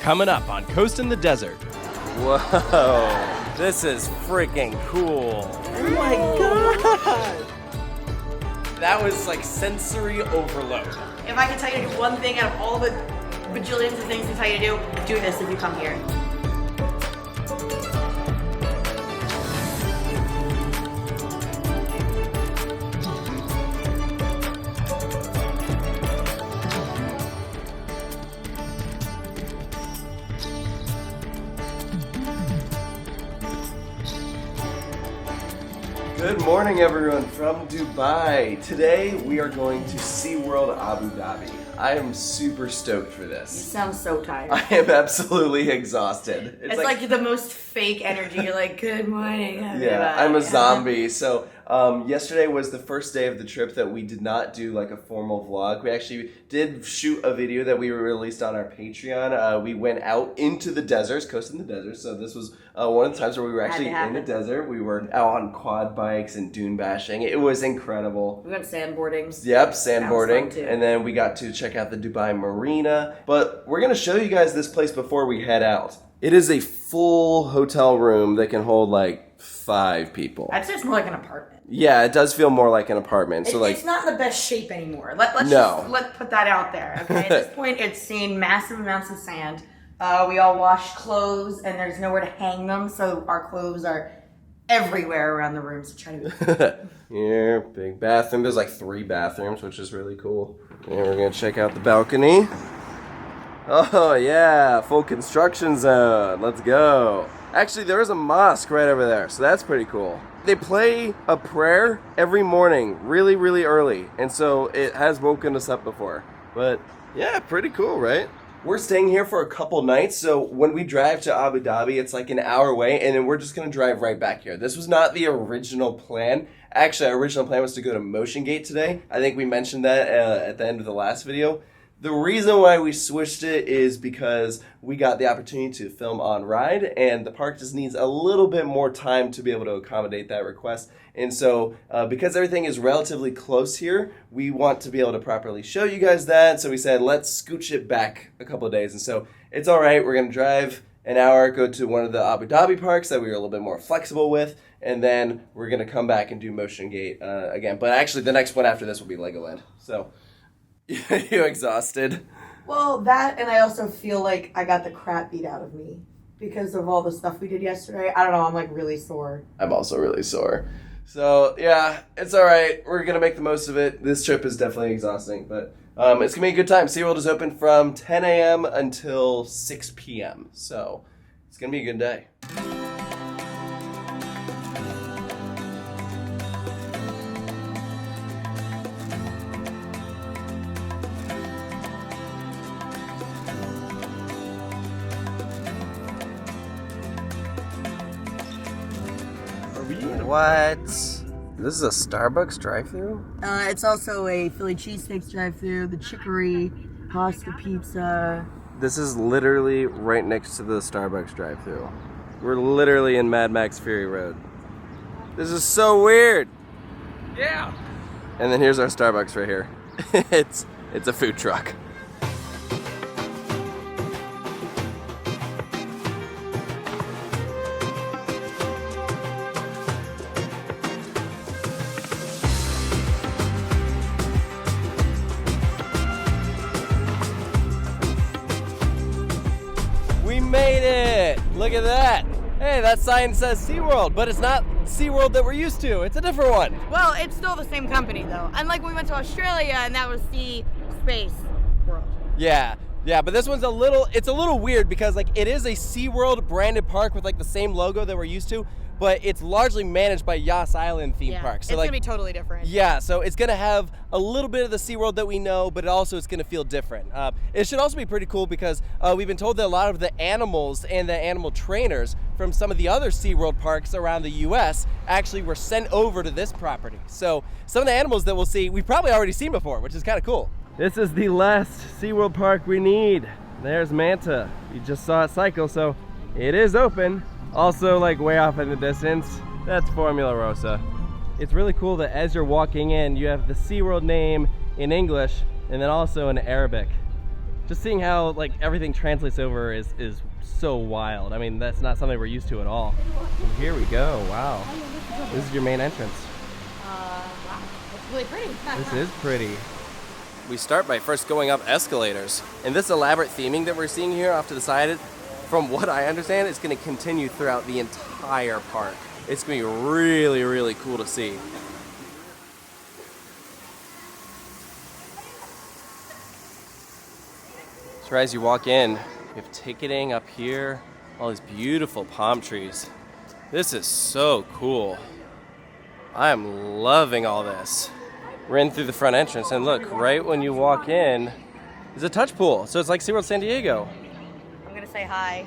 coming up on Coastin' the Desert. Whoa, this is freaking cool. Oh my god! That was like sensory overload. If I can tell you to do one thing out of all the bajillions of things to tell you to do this if you come here. Good morning, everyone from Dubai. Today we are going to SeaWorld Abu Dhabi. I am super stoked for You this. sound so tired. I am absolutely exhausted. It's like the most fake energy. You're like, good morning, everybody. Yeah, I'm a zombie. So yesterday was the first day of the trip that we did not do like a formal vlog. We actually did shoot a video that we released on our Patreon. We went out into the deserts, coasting the desert. So this was one of the times where we were actually in the desert. We were out on quad bikes and dune bashing. It was incredible. We went sandboarding. Yep, sandboarding. And then we got to check out the Dubai Marina. But we're going to show you guys this place before we head out. It is a full hotel room that can hold like 5 people. I'd say it's more like an apartment. Yeah, it does feel more like an apartment. So it's not in the best shape anymore. Let's put that out there. Okay, at this point, it's seen massive amounts of sand. We all wash clothes, and there's nowhere to hang them, so our clothes are everywhere around the room. So try to be. Here, big bathroom. There's like 3 bathrooms, which is really cool. And we're gonna check out the balcony. Oh yeah, full construction zone. Let's go. Actually, there is a mosque right over there, so that's pretty cool. They play a prayer every morning, really, really early, and so it has woken us up before. But yeah, pretty cool, right? We're staying here for a couple nights, so when we drive to Abu Dhabi, it's like an hour away, and then we're just gonna drive right back here. This was not the original plan. Actually, our original plan was to go to Motion Gate today. I think we mentioned that at the end of the last video. The reason why we switched it is because we got the opportunity to film on ride, and the park just needs a little bit more time to be able to accommodate that request. And so because everything is relatively close here, we want to be able to properly show you guys that. So we said, let's scooch it back a couple of days. And so it's all right. We're going to drive an hour, go to one of the Abu Dhabi parks that we were a little bit more flexible with, and then we're going to come back and do Motion Gate again. But actually, the next one after this will be Legoland. So... You exhausted? Well, that, and I also feel like I got the crap beat out of me because of all the stuff we did yesterday. I don't know, I'm like really sore. I'm also really sore. So, yeah, it's all right. We're going to make the most of it. This trip is definitely exhausting, but it's going to be a good time. SeaWorld is open from 10 a.m. until 6 p.m., so it's going to be a good day. What? This is a Starbucks drive-thru? It's also a Philly cheesesteaks drive-thru, the chicory, pasta pizza. This is literally right next to the Starbucks drive-thru. We're literally in Mad Max Fury Road. This is so weird. Yeah. And then here's our Starbucks right here. It's a food truck. We made it! Look at that! Hey, that sign says SeaWorld, but it's not SeaWorld that we're used to. It's a different one. Well, it's still the same company, though. Unlike when we went to Australia, and that was Sea Space World. Yeah, but this one's it's a little weird because like it is a SeaWorld branded park with like the same logo that we're used to, but it's largely managed by Yas Island theme park. So it's gonna be totally different. Yeah, so it's gonna have a little bit of the SeaWorld that we know, but it's gonna feel different. It should also be pretty cool because we've been told that a lot of the animals and the animal trainers from some of the other SeaWorld parks around the US actually were sent over to this property. So some of the animals that we'll see, we've probably already seen before, which is kind of cool. This is the last SeaWorld park we need. There's Manta. You just saw it cycle, so it is open. Also, like way off in the distance, that's Formula Rosa. It's really cool that as you're walking in, you have the SeaWorld name in English and then also in Arabic. just seeing how like everything translates over is so wild. I mean, that's not something we're used to at all. And here we go. Wow. This is your main entrance. Wow. It's really pretty. This is pretty. We start by first going up escalators. And this elaborate theming that we're seeing here off to the side, from what I understand, is going to continue throughout the entire park. It's going to be really, really cool to see. So as you walk in, we have ticketing up here, all these beautiful palm trees. This is so cool. I am loving all this. We're in through the front entrance, and look, right when you walk in is a touch pool. So it's like SeaWorld San Diego. I'm gonna say hi.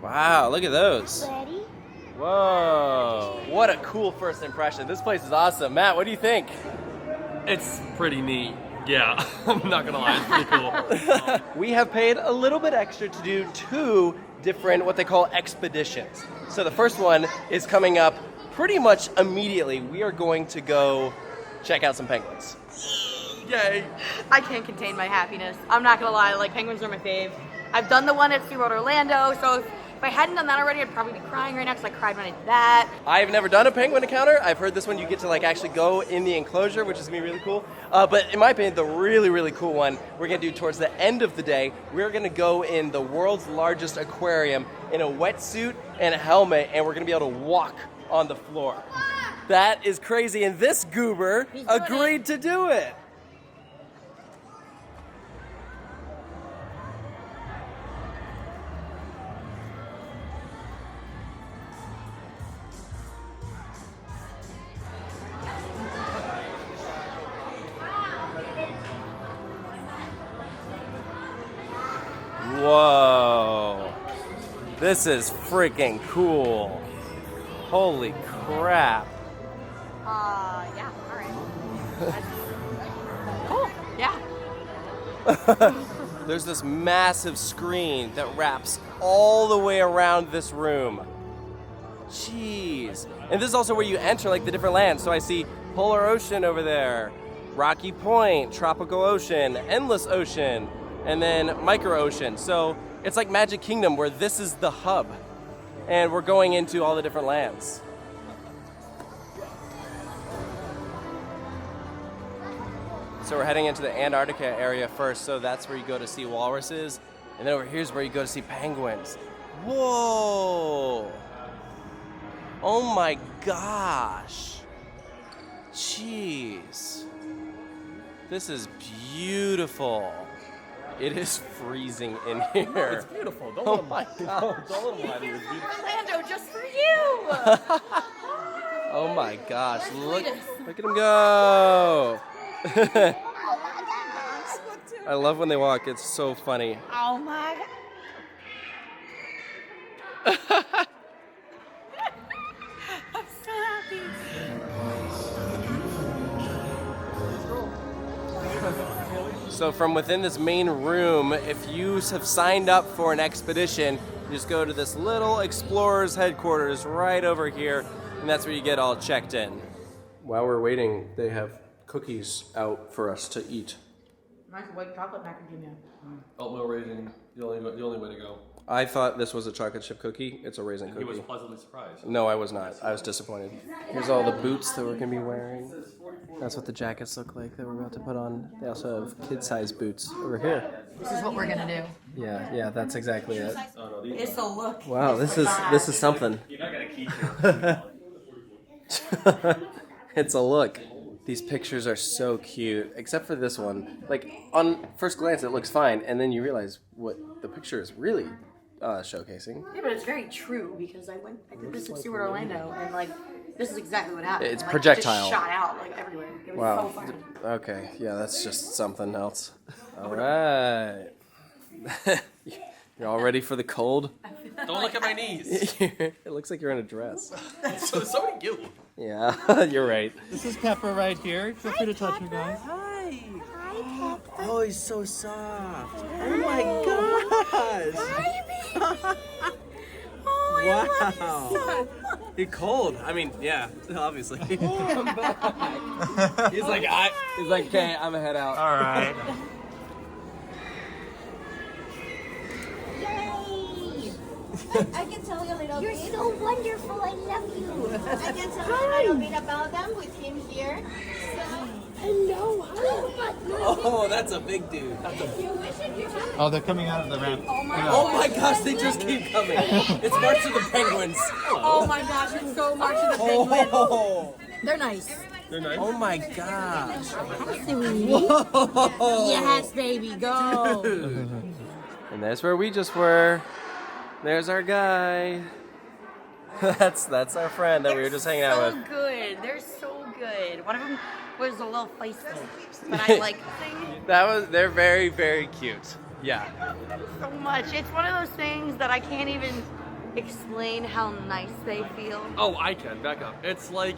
Wow, look at those. Ready? Whoa, what a cool first impression. This place is awesome. Matt, what do you think? It's pretty neat. Yeah, I'm not gonna lie, it's pretty cool. We have paid a little bit extra to do 2 different, what they call expeditions. So the first one is coming up pretty much immediately. We are going to go check out some penguins. Yay! I can't contain my happiness. I'm not gonna lie, like penguins are my fave. I've done the one at SeaWorld Orlando, so if I hadn't done that already, I'd probably be crying right now because I cried when I did that. I've never done a penguin encounter. I've heard this one you get to like actually go in the enclosure, which is gonna be really cool. But in my opinion, the really, really cool one we're gonna do towards the end of the day. We're gonna go in the world's largest aquarium in a wetsuit and a helmet, and we're gonna be able to walk on the floor. That is crazy, and this goober agreed to do it. Whoa, this is freaking cool. Holy crap. Yeah, alright. Cool, yeah. There's this massive screen that wraps all the way around this room. Jeez. And this is also where you enter like the different lands. So I see Polar Ocean over there, Rocky Point, Tropical Ocean, Endless Ocean, and then Micro Ocean. So it's like Magic Kingdom where this is the hub. And we're going into all the different lands. So we're heading into the Antarctica area first, so that's where you go to see walruses. And then over here's where you go to see penguins. Whoa! Oh my gosh! Jeez. This is beautiful. It is freezing in here. It's beautiful. Don't Oh let my gosh. Don't let him lie to you. It's beautiful. Orlando, just for you! Oh my gosh, look at him go! I love when they walk, it's so funny. Oh my god. I'm so happy. So from within this main room, if you have signed up for an expedition, you just go to this little explorer's headquarters right over here, and that's where you get all checked in. While we're waiting, they have cookies out for us to eat. Nice white chocolate macadamia. Oatmeal raisin, the only way to go. I thought this was a chocolate chip cookie. It's a raisin cookie. He was pleasantly surprised. No, I was not. I was disappointed. Here's all the boots that we're going to be wearing. That's what the jackets look like that we're about to put on. They also have kid-sized boots over here. This is what we're gonna do. Yeah, that's exactly it. It's a look. Wow, this is something. You're not gonna keep It's a look. These pictures are so cute, except for this one. Like, on first glance, it looks fine, and then you realize what the picture is really showcasing. Yeah, but it's very true because I did this at SeaWorld Orlando, and like, this is exactly what happened. It's like, projectile. It just shot out like everywhere. It was Wow. so fun. Okay, yeah, that's just something else. All right. You're all ready for the cold? Don't look at my knees. It looks like you're in a dress. So do you. Yeah, you're right. This is Pepper right here. Feel free to touch her, guys. Hi. Hi, Pepper. Oh, he's so soft. Oh my gosh. Wow. You're cold. I mean, yeah, obviously. Come back. He's like, okay, I'm gonna head out. All right. I can tell you a little bit. You're so wonderful. I love you. I can tell you a little bit about them with him here. Hello. Oh, that's a big dude. Oh, they're coming out of the ramp. Oh my gosh, they just keep coming. It's March of the Penguins. Oh my gosh, it's so March of the Penguins. Oh, They're nice. They're nice. oh my gosh. Hi, sweetie. Whoa. Yes, baby, go. And that's where we just were. There's our guy. That's our friend that we were just hanging out with. So good. They're so good. One of them was a little feisty, but I like the thing They're very, very cute. Yeah. so much. It's one of those things that I can't even explain how nice they feel. Oh, I can. Back up. It's like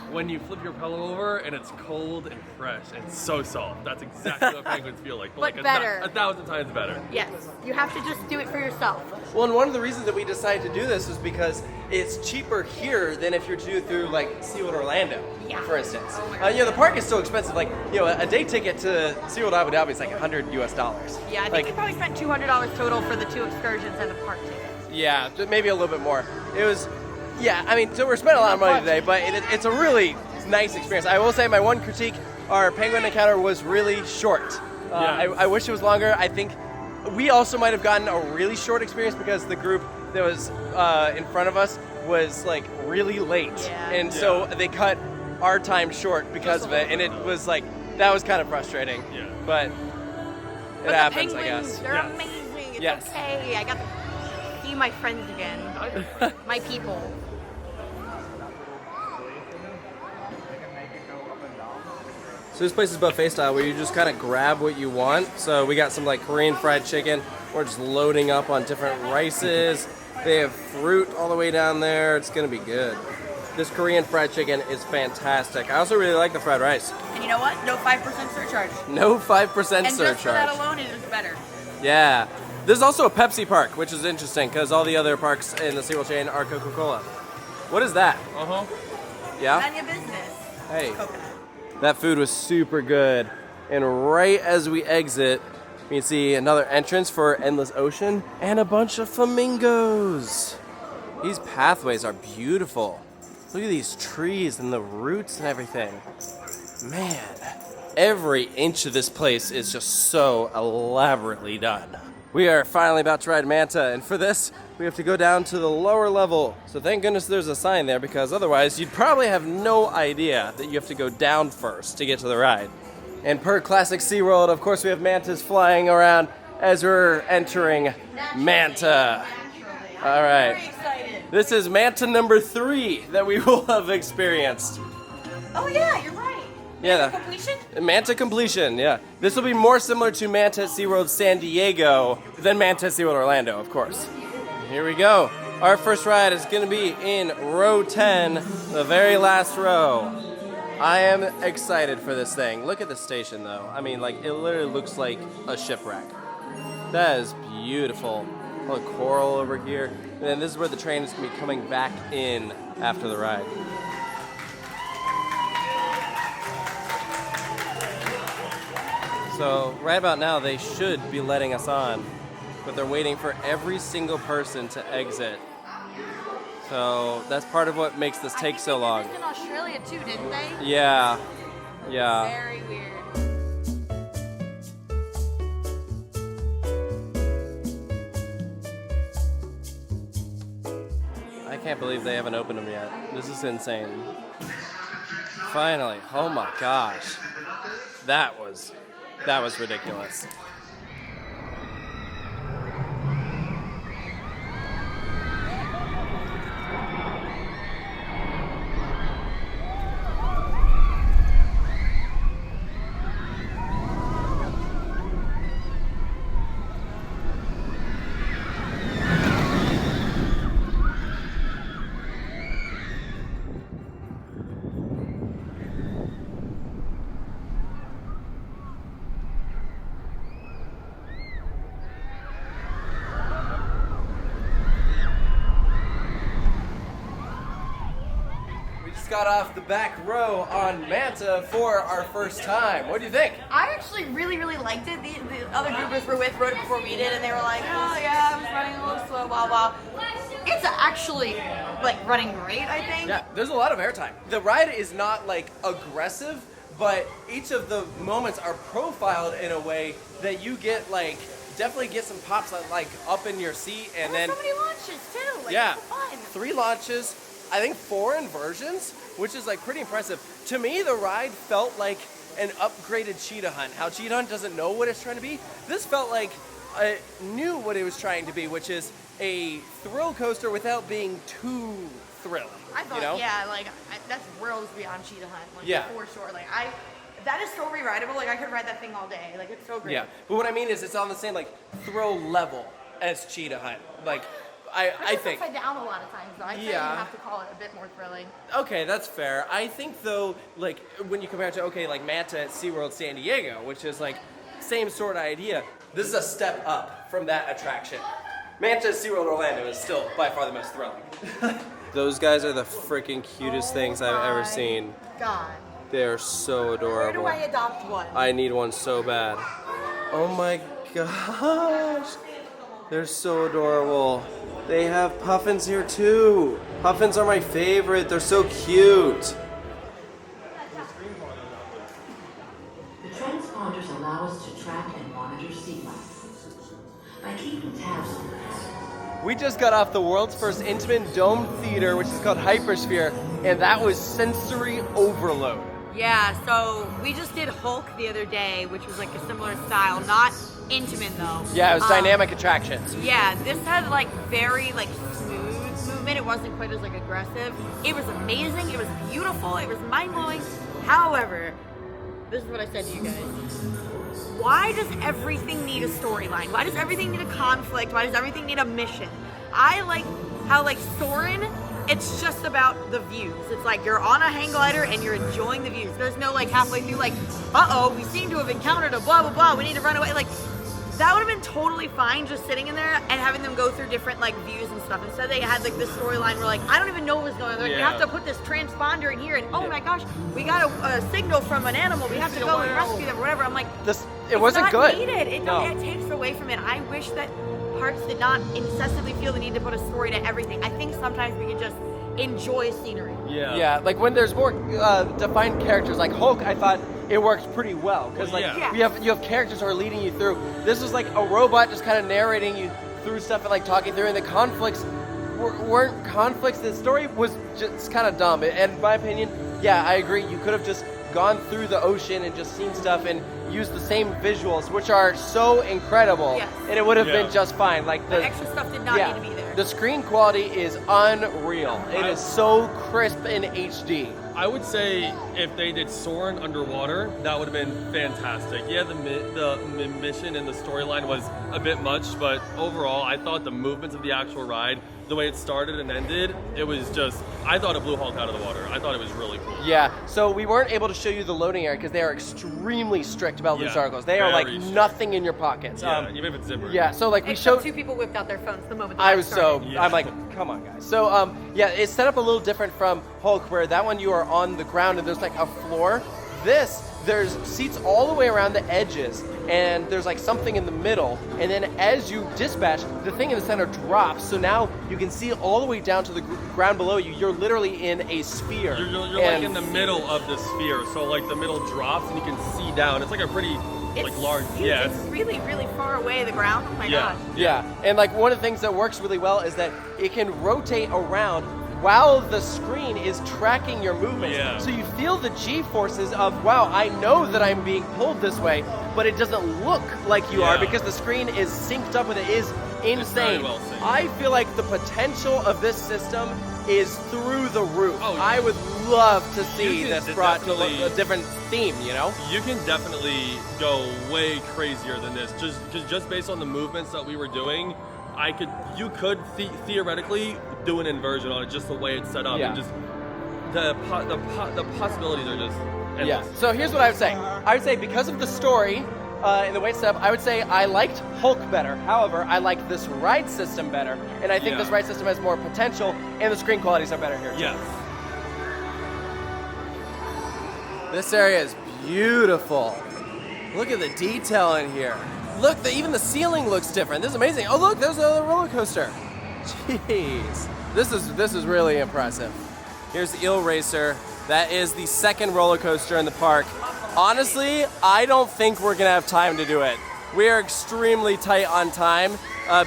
when you flip your pillow over and it's cold and fresh and so soft. That's exactly what penguins feel like. But like better. 1,000 times better. Yes, you have to just do it for yourself. Well, and one of the reasons that we decided to do this is because it's cheaper here than if you're to do it through like SeaWorld Orlando, Yeah. for instance. The park is so expensive. Like, a day ticket to SeaWorld Abu Dhabi is like $100 US. Yeah, I think we probably spent $200 total for the 2 excursions and the park tickets. Yeah, maybe a little bit more. It was, so we're spending a lot of money today, but it's a really nice experience. I will say my one critique, our penguin encounter was really short. I wish it was longer. I think we also might have gotten a really short experience because the group that was in front of us was like really late. And so they cut our time short because of it, and it was like, that was kind of frustrating. Yeah. But it happens, I guess. They're amazing. It's Yes. okay. I got to see my friends again. My people. So this place is buffet style where you just kind of grab what you want. So we got some like Korean fried chicken. We're just loading up on different rices. They have fruit all the way down there. It's gonna be good. This Korean fried chicken is fantastic. I also really like the fried rice. And you know what? No 5% surcharge. No 5% And surcharge. just for that alone, it is better. Yeah. There's also a Pepsi park, which is interesting because all the other parks in the SeaWorld chain are Coca-Cola. What is that? Uh-huh. Yeah? None of your business. Hey. Coconut. That food was super good. And right as we exit, you can see another entrance for Endless Ocean and a bunch of flamingos. These pathways are beautiful. Look at these trees and the roots and everything. Man, every inch of this place is just so elaborately done. We are finally about to ride Manta, and for this, we have to go down to the lower level. So thank goodness there's a sign there, because otherwise you'd probably have no idea that you have to go down first to get to the ride. And per classic SeaWorld, of course, we have mantas flying around as we're entering Manta. All right. Very excited. This is Manta number 3 that we will have experienced. Oh yeah, you're right. Yeah. Completion? Manta completion, yeah. This will be more similar to Manta at SeaWorld San Diego than Manta at SeaWorld Orlando, of course. Here we go. Our first ride is going to be in row 10, the very last row. I am excited for this thing. Look at the station, though. I mean, like, it literally looks like a shipwreck. That is beautiful. All the coral over here. And then this is where the train is going to be coming back in after the ride. So right about now, they should be letting us on, but they're waiting for every single person to exit. So that's part of what makes this take so long. They did this in Australia too, didn't they? Yeah, yeah. Very weird. I can't believe they haven't opened them yet. This is insane. Finally, oh my gosh. That was ridiculous. Got off the back row on Manta for our first time. What do you think? I actually really liked it. The other groupers we're with rode it before we did, and they were like, oh yeah, I was running a little slow, blah, blah. It's actually like running great, I think. Yeah, there's a lot of airtime. The ride is not like aggressive, but each of the moments are profiled in a way that you get like definitely get some pops like up in your seat, and then so many launches too. Like, yeah, it's fun. 3 launches. I think 4 inversions, which is like pretty impressive. To me, the ride felt like an upgraded Cheetah Hunt. How Cheetah Hunt doesn't know what it's trying to be. This felt like it knew what it was trying to be, which is a thrill coaster without being too thrilling. I thought, you know? yeah, like that's worlds beyond Cheetah Hunt, like Yeah. for sure. Like that is so re-rideable. Like I could ride that thing all day. Like it's so great. Yeah, but what I mean is it's on the same like thrill level as Cheetah Hunt. Like I think. Upside down a lot of times, though. I think you have to call it a bit more thrilling. Okay, that's fair. I think though, like when you compare it to like Manta at SeaWorld San Diego, which is like same sort of idea. This is a step up from that attraction. Manta at SeaWorld Orlando is still by far the most thrilling. Those guys are the freaking cutest things I've ever seen. God. They are so Where adorable. do I adopt one? I need one so bad. Oh my gosh. They're so adorable. They have puffins here too. Puffins are my favorite. They're so cute. The transponders allow us to track and monitor sea life. By keeping tabs on this, We just got off the world's first intimate dome theater, which is called Hypersphere, and that was sensory overload. Yeah, so we just did Hulk the other day, which was like a similar style, not intimate though. Yeah, it was dynamic attractions. Yeah, this had like very like smooth movement. It wasn't quite as like aggressive. It was amazing. It was beautiful. It was mind blowing. However, this is what I said to you guys. Why does everything need a storyline? Why does everything need a conflict? Why does everything need a mission? I like how like Soarin', it's just about the views. It's like you're on a hang glider and you're enjoying the views. There's no like halfway through like, uh-oh, we seem to have encountered a blah, blah, blah. We need to run away. Like, that would have been totally fine just sitting in there and having them go through different like views and stuff. Instead they had like this storyline where like, I don't even know what was going on. They're like, you have to put this transponder in here and oh my gosh, we got a signal from an animal. We have to go and rescue them or whatever. I'm like, It wasn't not good. Needed. It No. takes away from it. I wish that parks did not incessantly feel the need to put a story to everything. I think sometimes we can just enjoy scenery. Yeah, like when there's more defined characters, like Hulk, I thought it worked pretty well because like Yeah. you have characters who are leading you through. This was like a robot just kind of narrating you through stuff and like talking through, and the conflicts weren't conflicts. The story was just kind of dumb. And in my opinion, yeah, I agree. You could have just gone through the ocean and just seen stuff and used the same visuals, which are so incredible, Yes. and it would have been just fine. Like The extra stuff did not need to be there. The screen quality is unreal. It is so crisp in HD. I would say if they did Soarin' underwater, that would have been fantastic. Yeah, the mission and the storyline was a bit much, but overall, I thought the movements of the actual ride, the way it started and ended, it was just, I thought it blew Hulk out of the water. I thought it was really cool. Yeah, so we weren't able to show you the loading area because they are extremely strict about loose Yeah, articles. They are like very strict. nothing in your pockets. Yeah, even if it's zipper. Yeah, so like we Except showed. two people whipped out their phones the moment the I ride was started. so I'm like, come on, guys. So yeah, it's set up a little different from Hulk, where that one you are on the ground and there's like a floor. This there's seats all the way around the edges, and there's like something in the middle. And then as you dispatch, the thing in the center drops. So now you can see all the way down to the ground below you. You're literally in a sphere. You're like in the middle of the sphere, so like the middle drops and you can see down. It's like a pretty like large. Huge. Yeah, It's really, really far away, the ground. Oh my god. Yeah, and like one of the things that works really well is that it can rotate around while the screen is tracking your movements. Yeah. So you feel the G-forces of, wow, I know that I'm being pulled this way, but it doesn't look like you are because the screen is synced up with it. It is insane. very well synced. I feel like the potential of this system is through the roof. Oh, I would love to see can this brought to definitely- a different theme, you know? you can definitely go way crazier than this. Just based on the movements that we were doing, you could theoretically do an inversion on it, just the way it's set up, Yeah. and just the possibilities are just endless. Yeah. So here's what I would say. I would say because of the story and the way it's set up, I would say I liked Hulk better. However, I like this ride system better, and I think this ride system has more potential, and the screen qualities are better here. Yes. This area is beautiful. Look at the detail in here. Look, even the ceiling looks different. This is amazing. Oh, look, there's another roller coaster. Jeez. This is really impressive. Here's the Eel Racer. That is the second roller coaster in the park. Honestly, I don't think we're gonna have time to do it. We are extremely tight on time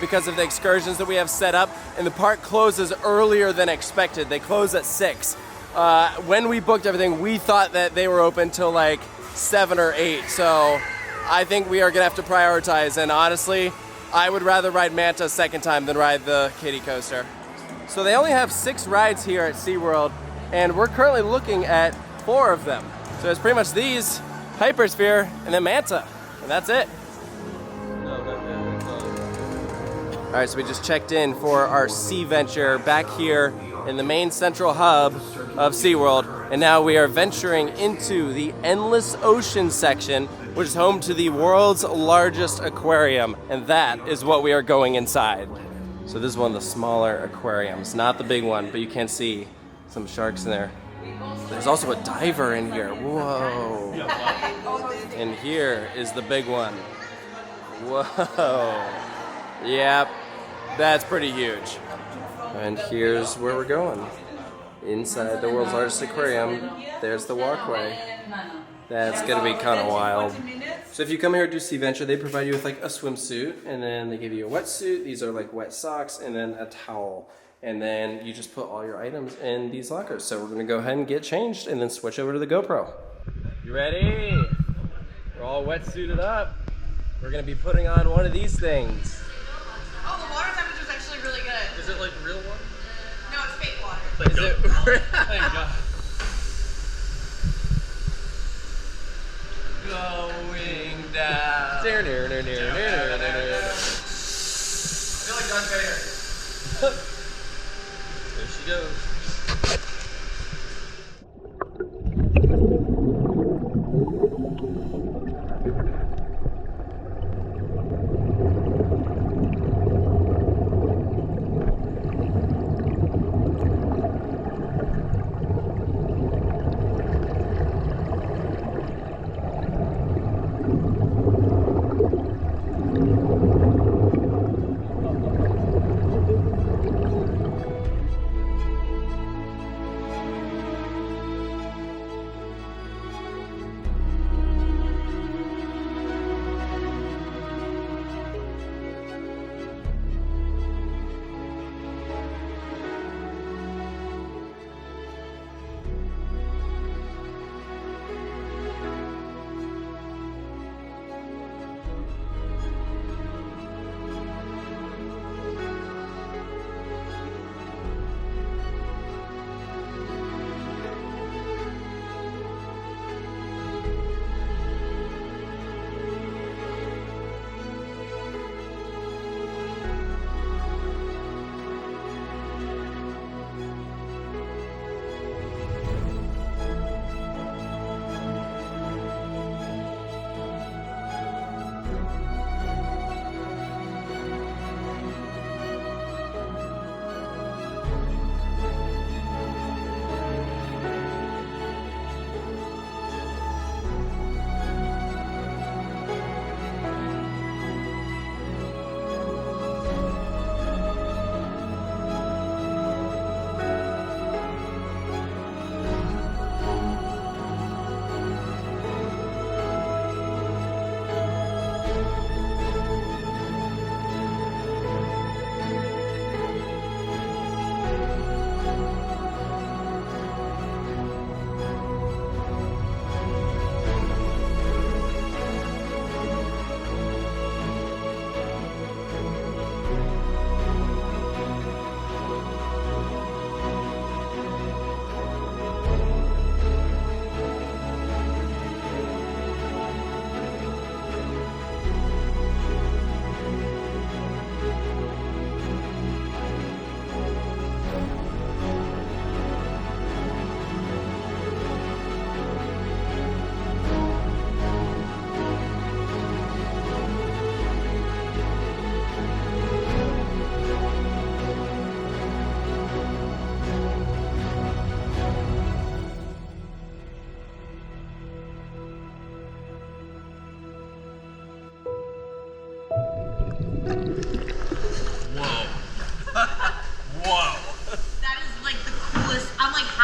because of the excursions that we have set up, and the park closes earlier than expected. They close at 6. When we booked everything, we thought that they were open till like 7 or 8. So I think we are gonna have to prioritize, and honestly, I would rather ride Manta a second time than ride the kiddie coaster. So they only have 6 rides here at SeaWorld, and we're currently looking at 4 of them. So it's pretty much these, Hypersphere, and then Manta, and that's it. All right, so we just checked in for our sea venture back here in the main central hub of SeaWorld, and now we are venturing into the Endless Ocean section, which is home to the world's largest aquarium, and that is what we are going inside. So this is one of the smaller aquariums, not the big one, but you can see some sharks in there. There's also a diver in here. Whoa. And here is the big one. Whoa. Yep, that's pretty huge. And here's where we're going. Inside the world's largest aquarium, there's the walkway. That's gonna be kind of wild. So if you come here to do Sea Venture, they provide you with like a swimsuit, and then they give you a wetsuit. These are like wet socks, and then a towel. And then you just put all your items in these lockers. So we're gonna go ahead and get changed and then switch over to the GoPro. You ready? We're all wetsuited up. We're gonna be putting on one of these things. Oh, the water temperature is actually really good. Is it like real water? No, it's fake water. Thank God. Thank God. Going down. I feel like Darth Vader. There she goes.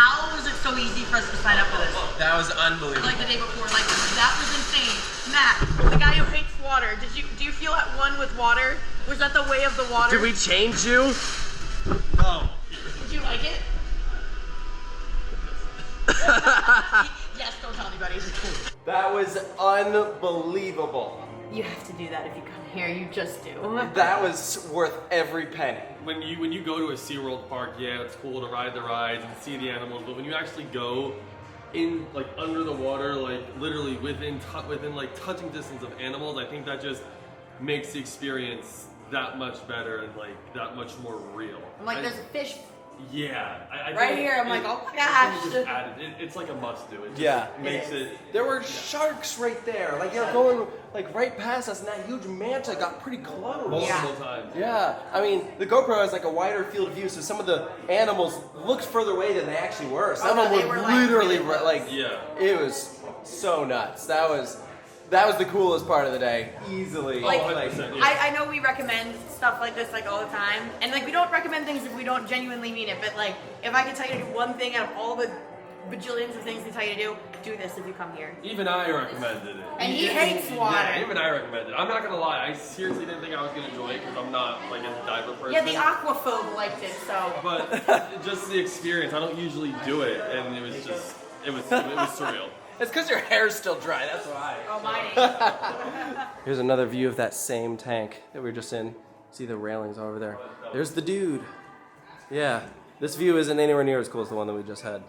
how was it so easy for us to sign up for this? That was unbelievable. Like the day before, like that was insane. Matt, the guy who hates water, do you feel at one with water? Was that the way of the water? Did we change you? No. Did you like it? Yes, don't tell anybody. That was unbelievable. You have to do that if you come here. You just do. That was worth every penny. When you go to a SeaWorld park, yeah, it's cool to ride the rides and see the animals, but when you actually go in, like, under the water, like, literally within like, touching distance of animals, I think that just makes the experience that much better and, like, that much more real. I'm like, there's a fish Yeah. I right think here. I'm like, oh my gosh. I think it just added, it's like a must-do. It just makes it. There were sharks right there. Like, they were going, like, right past us, and that huge manta got pretty close. Multiple times. Yeah, I mean, the GoPro has like a wider field of view, so some of the animals looked further away than they actually were. Some of them were literally like, Yeah. It was so nuts. That was the coolest part of the day, easily. Like, 100%, yeah. I know we recommend stuff like this like all the time, and like we don't recommend things if we don't genuinely mean it. But like, if I could tell you to do one thing out of all the bajillions of things we tell you to do this if you come here. Even I recommended it. And he hates water. Yeah, even I recommended it. I'm not gonna lie, I seriously didn't think I was gonna enjoy it because I'm not like a diver person. Yeah, the aquaphobe liked it, so. But just the experience, I don't usually do it, and it was surreal. It's because your hair's still dry, that's why. Oh, mine. Here's another view of that same tank that we were just in. See the railings over there. There's the dude. Yeah, this view isn't anywhere near as cool as the one that we just had.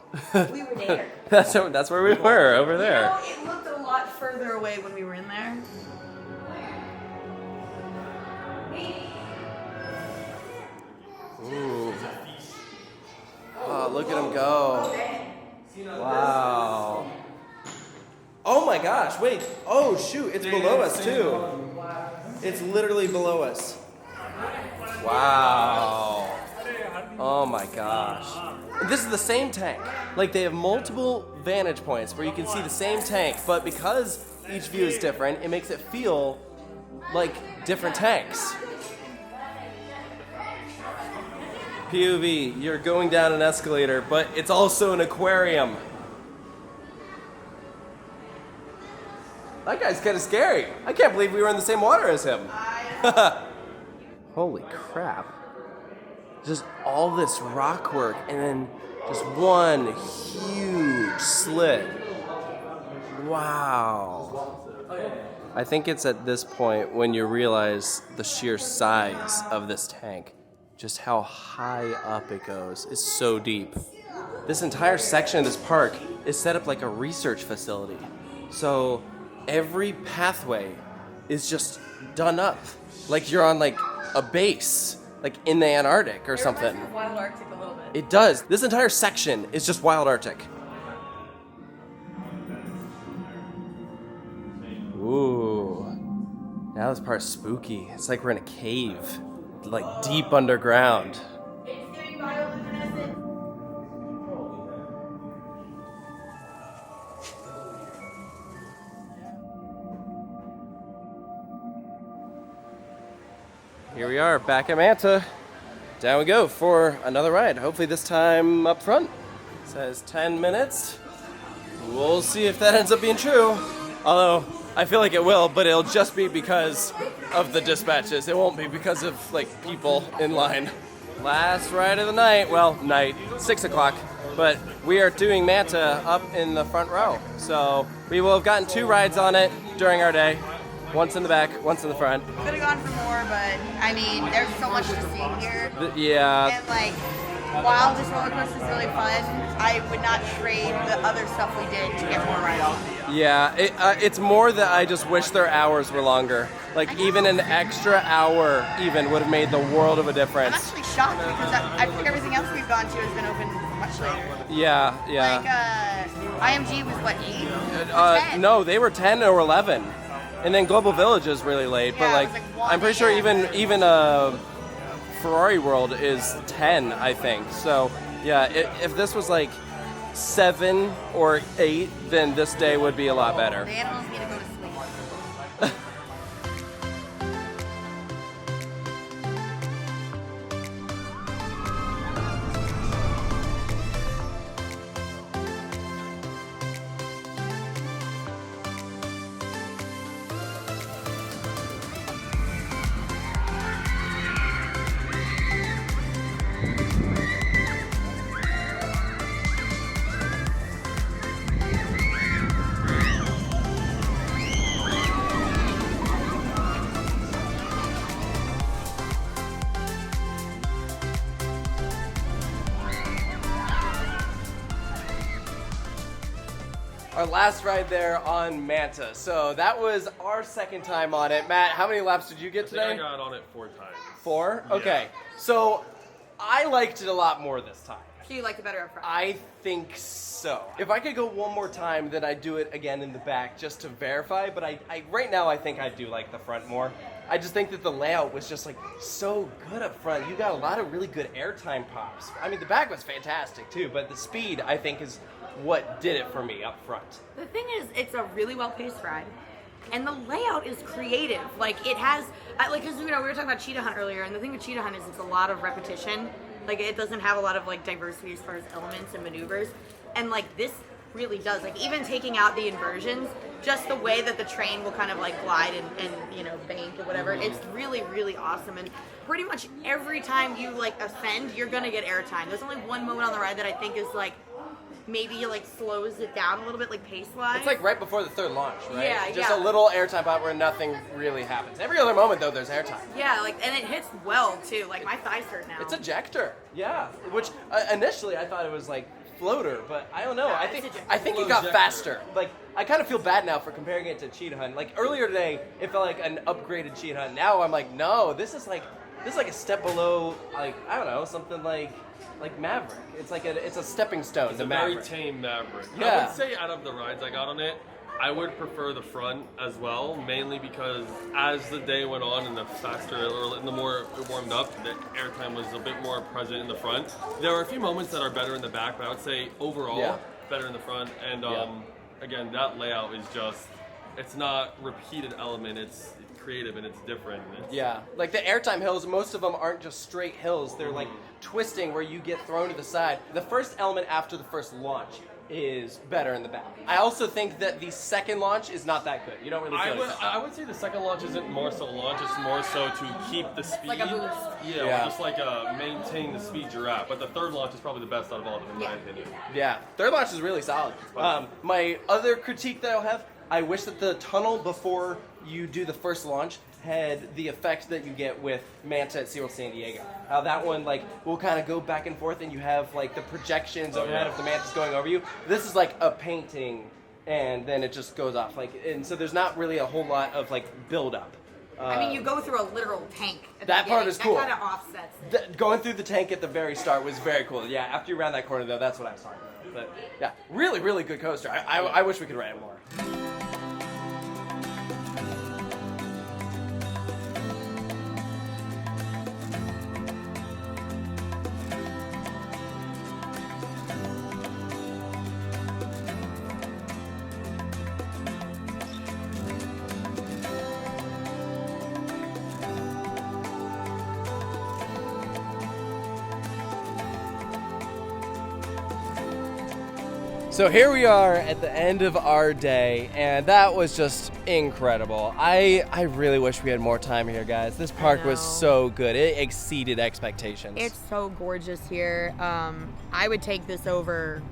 We were there. That's where we were, over there. You know, it looked a lot further away when we were in there. Ooh. Oh, look at him go. Wow. Oh my gosh, wait. Oh shoot, it's below us too. It's literally below us. Wow. Oh my gosh. This is the same tank. Like, they have multiple vantage points where you can see the same tank, but because each view is different, it makes it feel like different tanks. POV, you're going down an escalator, but it's also an aquarium. That guy's kind of scary. I can't believe we were in the same water as him. Holy crap. Just all this rock work and then just one huge slit. Wow. I think it's at this point when you realize the sheer size of this tank. Just how high up it goes. It's so deep. This entire section of this park is set up like a research facility. So every pathway is just done up. Like you're on like a base, like in the Antarctic or something. It reminds me of Wild Arctic a little bit. It does. This entire section is just Wild Arctic. Ooh. Now this part's spooky. It's like we're in a cave, like deep underground. It's doing bioluminescence. Here we are, back at Manta. Down we go for another ride. Hopefully this time up front. It says 10 minutes. We'll see if that ends up being true. Although, I feel like it will, but it'll just be because of the dispatches. It won't be because of, like, people in line. Last ride of the night. Well, night. 6 o'clock. But we are doing Manta up in the front row. So we will have gotten 2 rides on it during our day. Once in the back, once in the front. Could have gone for more, but I mean, there's so much to see here. Yeah. And like, while this roller coaster is really fun, I would not trade the other stuff we did to get more rides. Yeah, it's more that I just wish their hours were longer. Like, even an extra hour even would have made the world of a I'm difference. actually shocked because I think everything else we've gone to has been open much later. Yeah. Like, IMG was what, 8? Or 10? No, they were 10 or 11. And then Global Village is really late, Yeah, but it was like 1 I'm pretty sure a.m. even Ferrari World is 10, I think. So yeah, if this was like 7 or 8, then this day would be a lot better. The animals need to go to sleep. our last ride there on Manta. So that was our second time on it. Matt, how many laps did you get today? I got on it 4 times. 4? Yeah. Okay. So I liked it a lot more this time. So you liked it better up front? I think so. If I could go one more time, then I'd do it again in the back just to verify. But I right now, I think I do like the front more. I just think that the layout was just like so good up front. You got a lot of really good airtime pops. I mean, the back was fantastic too, but the speed, I think, is what did it for me up front. The thing is, it's a really well-paced ride. And the layout is creative. Like, it has, because, we were talking about Cheetah Hunt earlier, and the thing with Cheetah Hunt is it's a lot of repetition. Like, it doesn't have a lot of, like, diversity as far as elements and maneuvers. And, like, this really does. Like, even taking out the inversions, just the way that the train will kind of, like, glide and bank or whatever, it's really, really awesome. And pretty much every time you, like, ascend, you're gonna get airtime. There's only one moment on the ride that I think is, like, maybe like slows it down a little bit, like pace-wise. It's like right before the third launch, right? Yeah, Just a little airtime pop where nothing really happens. Every other moment, though, there's airtime. Yeah, like, and it hits well, too. Like, my thighs hurt now. It's ejector. Yeah, which initially I thought it was like floater, but I don't know. Yeah, I think it got faster. Like, I kind of feel bad now for comparing it to Cheetah Hunt. Like earlier today, it felt like an upgraded Cheetah Hunt. Now I'm like, no, this is like a step below. Like, I don't know, something like Maverick. It's a stepping stone. It's to a Maverick. very tame Maverick. Yeah. I would say out of the rides I got on it, I would prefer the front as well, mainly because as the day went on and the faster or the more it warmed up, the airtime was a bit more present in the front. There are a few moments that are better in the back, but I would say overall better in the front. And again, that layout is just, it's not repeated element, it's creative and it's different. Like the airtime hills, most of them aren't just straight hills. They're like twisting where you get thrown to the side. The first element after the first launch is better in the back. I also think that the second launch is not that good. You don't really feel it. I would say the second launch isn't more so a launch, it's more so to keep the speed. Like a boost. Yeah. Or just like maintain the speed you're at. But the third launch is probably the best out of all of them, in my opinion. Yeah, third launch is really solid. My other critique that I'll have, I wish that the tunnel before you do the first launch had the effect that you get with Manta at SeaWorld San Diego. How that one will kind of go back and forth and you have like the projections overhead of the Mantas going over you. This is like a painting and then it just goes off. And so there's not really a whole lot of like build up. I mean, you go through a literal tank at the that part beginning. is cool. That kind of offsets it. Going through the tank at the very start was very cool. Yeah, after you round that corner though, that's what I was talking about. But yeah, really, really good coaster. I wish we could ride it more. So here we are at the end of our day, and that was just incredible. I really wish we had more time here, guys. This park was so good. It exceeded expectations. It's so gorgeous here. I would take this over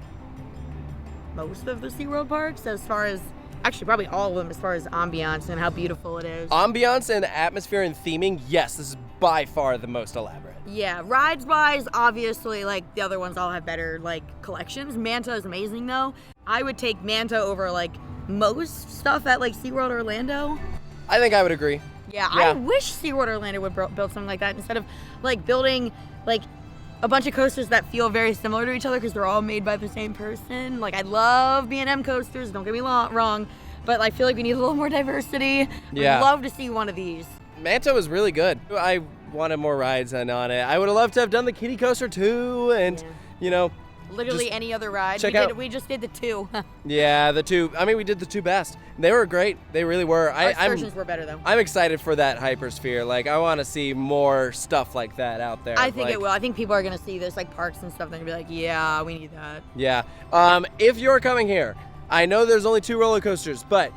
most of the SeaWorld parks as far as, actually probably all of them as far as ambiance and how beautiful it is. Ambiance and atmosphere and theming, yes, this is by far the most elaborate. Yeah, rides-wise, obviously, like, the other ones all have better, like, collections. Manta is amazing, though. I would take Manta over, like, most stuff at, like, SeaWorld Orlando. I think I would agree. Yeah. I wish SeaWorld Orlando would build something like that instead of, like, building, like, a bunch of coasters that feel very similar to each other because they're all made by the same person. Like, I love B&M coasters, don't get me wrong, but I feel like we need a little more diversity. Yeah. I'd love to see one of these. Manta was really good. I wanted more rides on it. I would have loved to have done the kiddie coaster too, and you know, literally any other ride. We just did the two. Yeah, the two. I mean, we did the two best. They were great. They really were. Our excursions were better though. I'm excited for that Hypersphere. Like, I want to see more stuff like that out there. I think it will. I think people are gonna see this, like parks and stuff. They're gonna be like, yeah, we need that. Yeah. If you're coming here, I know there's only 2 roller coasters, but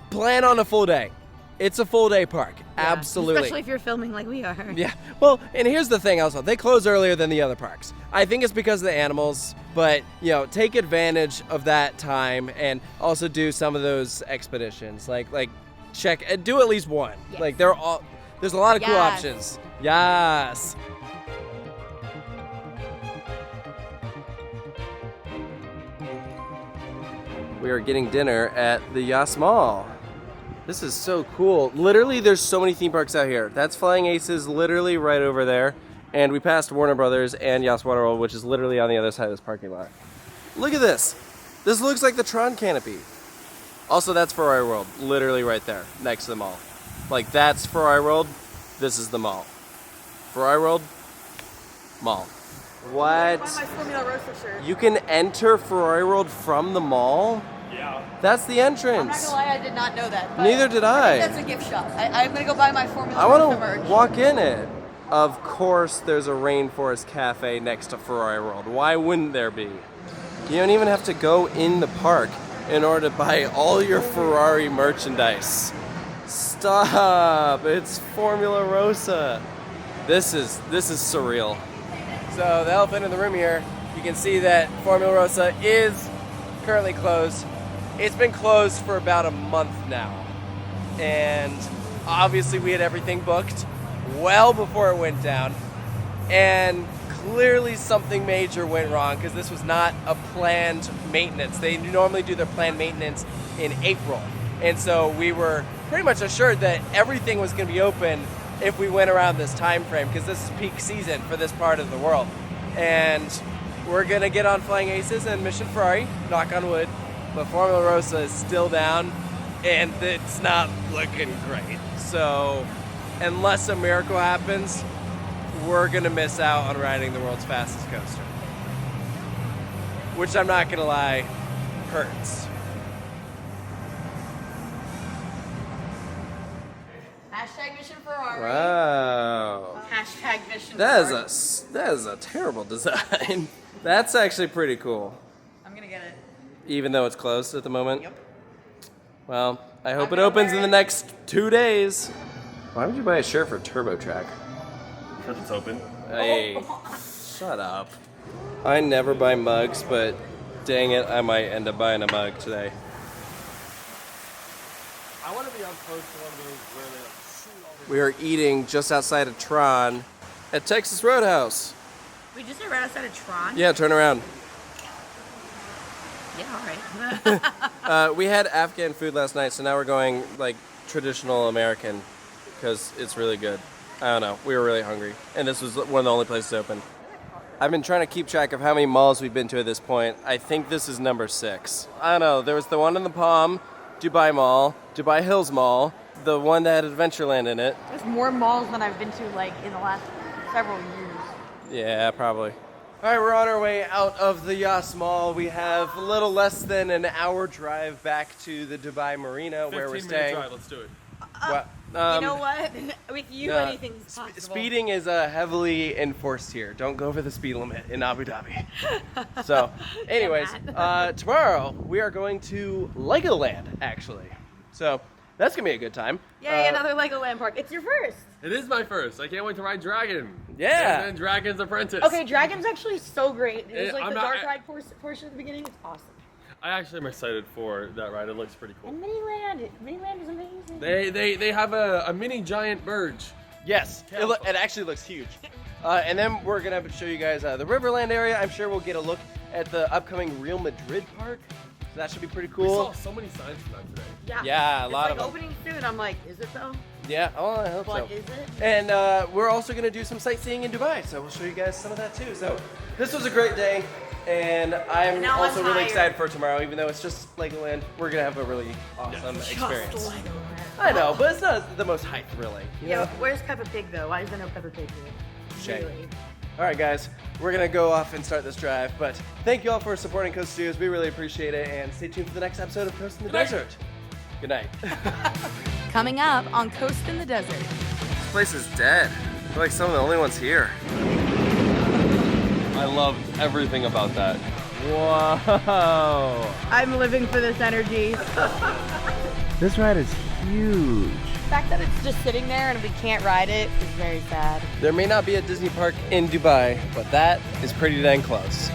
plan on a full day. It's a full day park. Yeah, absolutely. Especially if you're filming like we are. Yeah. Well, and here's the thing also. They close earlier than the other parks. I think it's because of the animals, but, you know, take advantage of that time and also do some of those expeditions. Like do at least one. Yes. Like, there's a lot of cool options. Yes. We are getting dinner at the Yas Mall. This is so cool. Literally, there's so many theme parks out here. That's Flying Aces, literally right over there. And we passed Warner Brothers and Yas Waterworld, which is literally on the other side of this parking lot. Look at this. This looks like the Tron canopy. Also, that's Ferrari World, literally right there, next to the mall. Like, that's Ferrari World, this is the mall. Ferrari World, mall. What? My Formula Rosa shirt. You can enter Ferrari World from the mall? Yeah. That's the entrance. I'm not gonna lie, I did not know that. But Neither did I. think that's a gift shop. I'm gonna go buy my Formula I Rosa want merch. to walk in it. Of course, there's a Rainforest Cafe next to Ferrari World. Why wouldn't there be? You don't even have to go in the park in order to buy all your Ferrari merchandise. Stop! It's Formula Rosa. This is surreal. So the elephant in the room here, you can see that Formula Rosa is currently closed. It's been closed for about a month now. And obviously we had everything booked well before it went down. And clearly something major went wrong because this was not a planned maintenance. They normally do their planned maintenance in April. And so we were pretty much assured that everything was going to be open if we went around this time frame because this is peak season for this part of the world. And we're going to get on Flying Aces and Mission Ferrari, knock on wood, but Formula Rosa is still down and it's not looking great. So unless a miracle happens, we're going to miss out on riding the world's fastest coaster. Which I'm not going to lie, hurts. Hashtag Mission Ferrari. Wow. Hashtag Mission That Ferrari. is a terrible design. That's actually pretty cool. I'm gonna get it. Even though it's closed at the moment? Yep. Well, I hope I'm it gonna opens wear in the it. next 2 days. Why would you buy a shirt for TurboTrack? Because it's open. Hey, shut up. I never buy mugs, but dang it, I might end up buying a mug today. I want to be on close to one of those where they like shoot all the We are eating just outside of Tron at Texas Roadhouse. We just right outside of Tron. Yeah, turn around. Yeah, all right. We had Afghan food last night, so now we're going like traditional American because it's really good. I don't know. We were really hungry, and this was one of the only places open. I've been trying to keep track of how many malls we've been to at this point. I think this is number 6. I don't know. There was the one in the Palm, Dubai Mall, Dubai Hills Mall, the one that had Adventureland in it. There's more malls than I've been to like in the last several years. Yeah, probably. All right, we're on our way out of the Yas Mall. We have a little less than an hour drive back to the Dubai Marina where we're 15-minute staying. drive. Let's do it. You know what? With you, no, anything's possible. Speeding is heavily enforced here. Don't go over the speed limit in Abu Dhabi. So, anyways, tomorrow we are going to Legoland, actually. So, that's going to be a good time. Yay, another Legoland park. It's your first. It is my first. I can't wait to ride Dragon. Yeah. And then Dragon's Apprentice. Okay, Dragon's actually so great. It's like I'm the not- dark ride portion at the beginning. It's awesome. I actually am excited for that ride. It looks pretty cool. And Miniland is amazing. They have a mini giant Burge. Yes, it actually looks huge. And then we're going to show you guys the Riverland area. I'm sure we'll get a look at the upcoming Real Madrid park. So that should be pretty We cool. saw so many signs for that today. Yeah, a lot it's of like them. opening soon. I'm like, is it though? Yeah, oh, I hope But so. is it? And we're also going to do some sightseeing in Dubai, so we'll show you guys some of that too. So this was a great day, and I'm Now I'm also really tired. excited for tomorrow. Even though it's just Legoland, we're going to have a really awesome experience. Just Legoland. I know, but it's not the most hype thrilling. You Yeah, know? where's Peppa Pig though? Why is there no Peppa Pig here? Shame. Really? All right, guys, we're going to go off and start this drive, but thank you all for supporting Coast Studios. We really appreciate it, and stay tuned for the next episode of Coast in the Desert. Good night. Coming up on Coast in the Desert. This place is dead. We're like some of the only ones here. I love everything about that. Whoa. I'm living for this energy. This ride is huge. The fact that it's just sitting there and we can't ride it is very sad. There may not be a Disney park in Dubai, but that is pretty dang close.